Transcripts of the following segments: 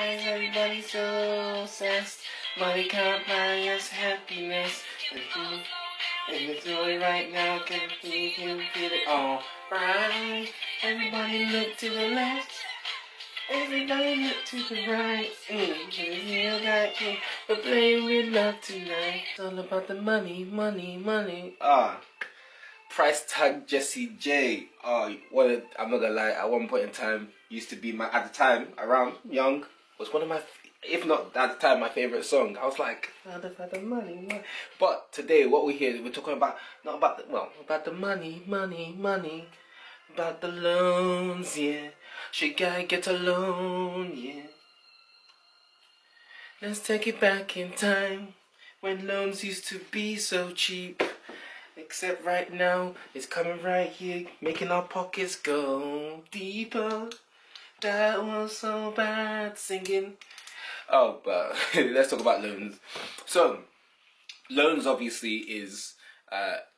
Why is everybody so obsessed? Money can't buy us happiness. And it's really right now, can you feel it all right? Everybody look to the left. Everybody look to the right. Feel like we're playing with love tonight. It's all about the money, money, money. Price tag Jessie J. I'm not gonna lie, at one point in time, used to be at the time, around young, was one of my, if not at the time, my favorite song. I was like, about the money, money. But today, what we're here, we're talking about, not about the, well, about the money, money, money. About the loans, yeah. She gotta get a loan, yeah. Let's take it back in time, when loans used to be so cheap. Except right now, it's coming right here, making our pockets go deeper. That was so bad singing. Oh, but let's talk about loans. So, loans obviously is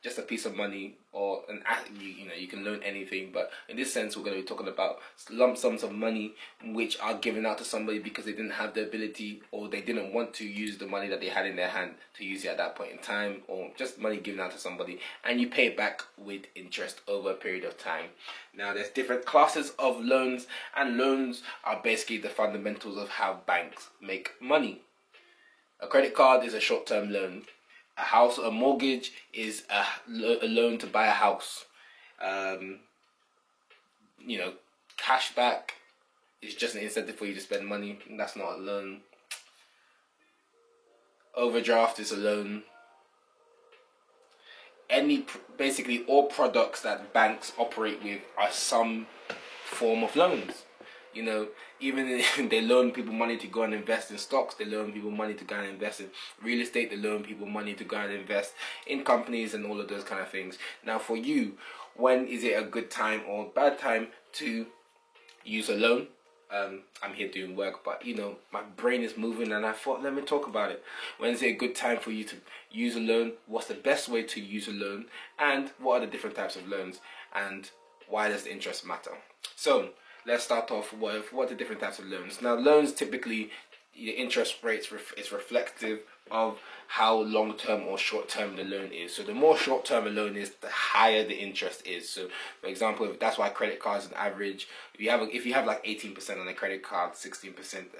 just a piece of money, or you can loan anything, but in this sense we're going to be talking about lump sums of money which are given out to somebody because they didn't have the ability, or they didn't want to use the money that they had in their hand to use it at that point in time, or just money given out to somebody and you pay it back with interest over a period of time. Now there's different classes of loans, and loans are basically the fundamentals of how banks make money. A credit card is a short-term loan. A mortgage is a loan to buy a house. Cash back is just an incentive for you to spend money. That's not a loan. Overdraft is a loan. Basically all products that banks operate with are some form of loans. Even if they loan people money to go and invest in stocks, they loan people money to go and invest in real estate, they loan people money to go and invest in companies and all of those kind of things. Now for you, when is it a good time or bad time to use a loan? I'm here doing work, but my brain is moving and I thought, let me talk about it. When is it a good time for you to use a loan? What's the best way to use a loan? And what are the different types of loans? And why does the interest matter? So, let's start off with what are the different types of loans. Now, loans typically, the interest rates is reflective of how long-term or short-term the loan is. So the more short-term a loan is, the higher the interest is. So, for example, that's why credit cards on average, if you have like 18% on a credit card, 16%,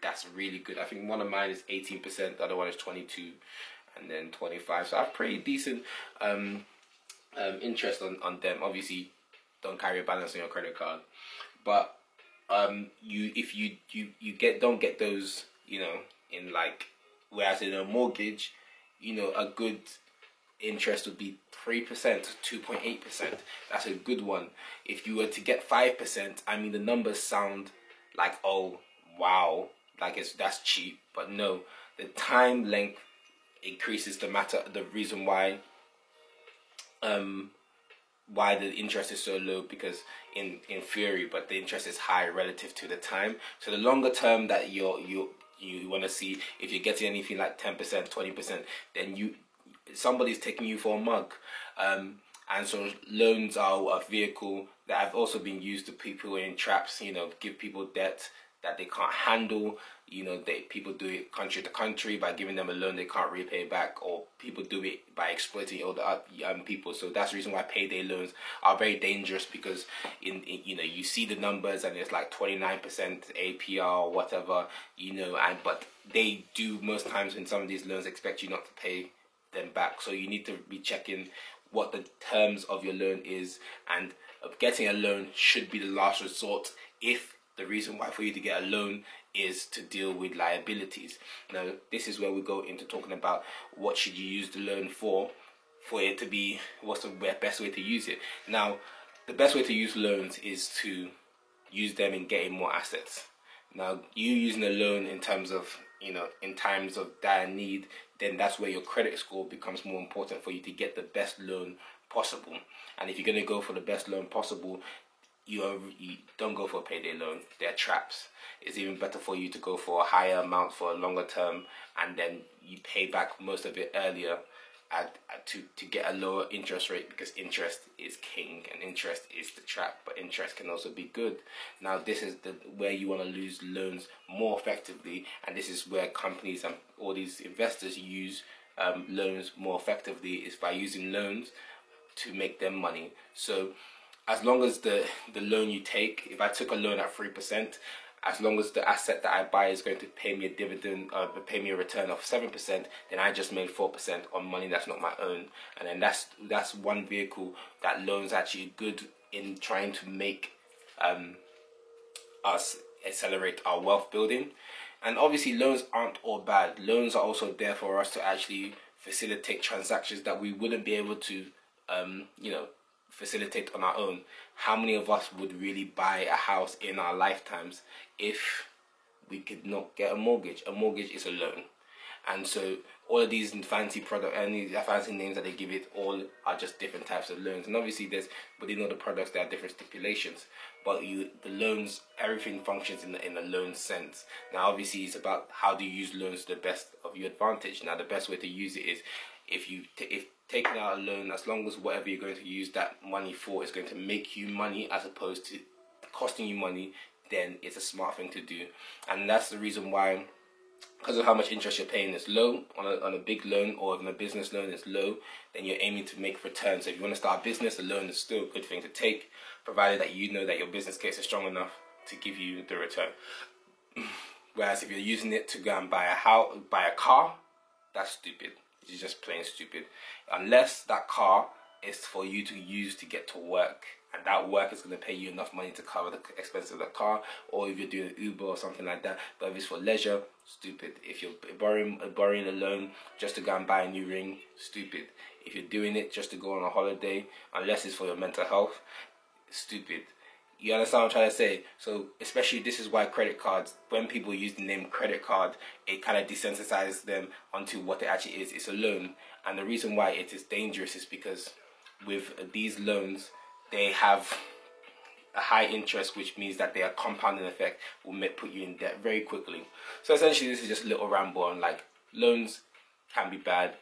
that's really good. I think one of mine is 18%, the other one is 22%, and then 25%. So I have pretty decent interest on them. Obviously, don't carry a balance on your credit card. But if you don't get those, whereas in a mortgage, a good interest would be 3% to 2.8%. That's a good one. If you were to get 5%, I mean the numbers sound like, oh wow, that's cheap, but no, the time length increases the reason why the interest is so low, because in theory, but the interest is high relative to the time. So the longer term that you want to see, if you're getting anything like 10%, 20%, then somebody's taking you for a mug. And so loans are a vehicle that have also been used to people in traps, give people debt that they can't handle. People do it country to country by giving them a loan they can't repay back, or people do it by exploiting older young people. So that's the reason why payday loans are very dangerous, because you see the numbers and it's like 29% APR or whatever, but they do most times in some of these loans expect you not to pay them back. So you need to be checking what the terms of your loan is, and getting a loan should be the last resort if the reason why for you to get a loan is to deal with liabilities. Now, this is where we go into talking about what should you use the loan for it to be, what's the best way to use it. Now, the best way to use loans is to use them in getting more assets. Now, you using a loan in terms of, in times of dire need, then that's where your credit score becomes more important for you to get the best loan possible. And if you're going to go for the best loan possible, you don't go for a payday loan. They're traps. It's even better for you to go for a higher amount for a longer term, and then you pay back most of it earlier to get a lower interest rate, because interest is king and interest is the trap, but interest can also be good. Now this is where you want to use loans more effectively, and this is where companies and all these investors use loans more effectively, is by using loans to make them money. So as long as the loan you take, if I took a loan at 3%, as long as the asset that I buy is going to pay me a dividend, pay me a return of 7%, then I just made 4% on money that's not my own. And then that's one vehicle that loans are actually good in trying to make us accelerate our wealth building. And obviously loans aren't all bad. Loans are also there for us to actually facilitate transactions that we wouldn't be able to facilitate on our own. How many of us would really buy a house in our lifetimes if we could not get a mortgage? A mortgage is a loan. And so all of these fancy products and these fancy names that they give it, all are just different types of loans. And obviously within all the products there are different stipulations, but the loans, everything functions in a loan sense. Now obviously it's about how do you use loans to the best of your advantage. Now the best way to use it is if taking out a loan, as long as whatever you're going to use that money for is going to make you money as opposed to costing you money, then it's a smart thing to do. And that's the reason why, because of how much interest you're paying is low on a big loan, or on a business loan is low, then you're aiming to make returns. So if you want to start a business, a loan is still a good thing to take, provided that you know that your business case is strong enough to give you the return. Whereas if you're using it to go and buy a car, that's stupid. It's just plain stupid. Unless that car is for you to use to get to work, and that work is going to pay you enough money to cover the expense of the car, or if you're doing Uber or something like that. But if it's for leisure, stupid. If you're borrowing a loan just to go and buy a new ring, stupid. If you're doing it just to go on a holiday, unless it's for your mental health, stupid. You understand what I'm trying to say? So especially this is why credit cards, when people use the name credit card, it kind of desensitizes them onto what it actually is. It's a loan. And the reason why it is dangerous is because with these loans, they have a high interest, which means that their compounding effect will put you in debt very quickly. So essentially this is just a little ramble on like loans can be bad,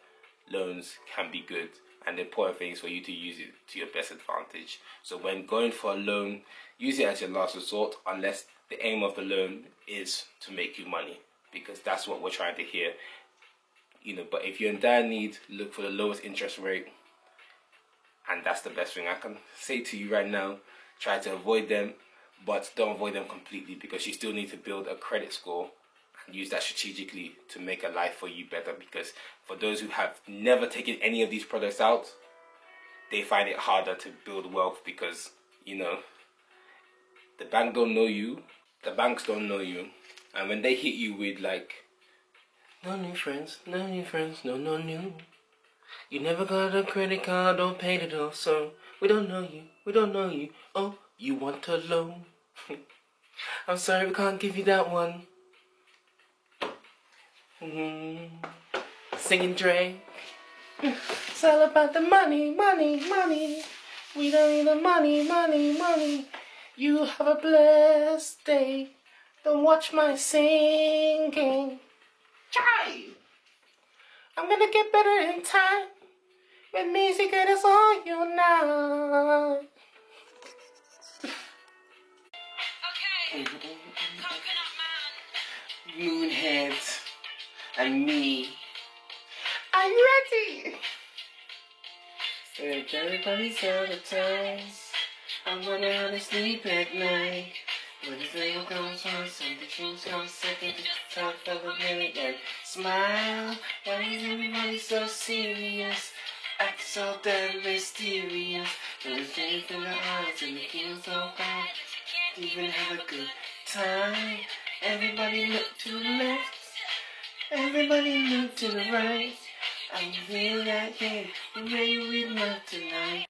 loans can be good. And the important thing is for you to use it to your best advantage. So when going for a loan, use it as your last resort, unless the aim of the loan is to make you money, because that's what we're trying to hear. But if you're in dire need, look for the lowest interest rate, and that's the best thing I can say to you right now. Try to avoid them, but don't avoid them completely, because you still need to build a credit score and use that strategically to make a life for you better. Because for those who have never taken any of these products out, they find it harder to build wealth, because the bank don't know you, the banks don't know you, and when they hit you with like, no new friends, no new friends, no new, you never got a credit card, don't pay it off, so we don't know you, oh, you want a loan? I'm sorry, we can't give you that one. Singing Dre. It's all about the money, money, money. We don't need the money, money, money. You have a blessed day. Don't watch my singing. Try. I'm gonna get better in time. With music, it is all you know. Okay. Coconut Man. Moonhead. And me. Are you ready? Everybody's out of time. I'm running out of sleep at night. When the day comes on, something changes comes second. Time for the minute and smile. Why is everybody so serious? Act so damn mysterious. When the day in the eyes and the feels so bad. Can't even have a good time. Everybody look to the left. Everybody look to the right. I feel that, yeah, I'm ready with love tonight.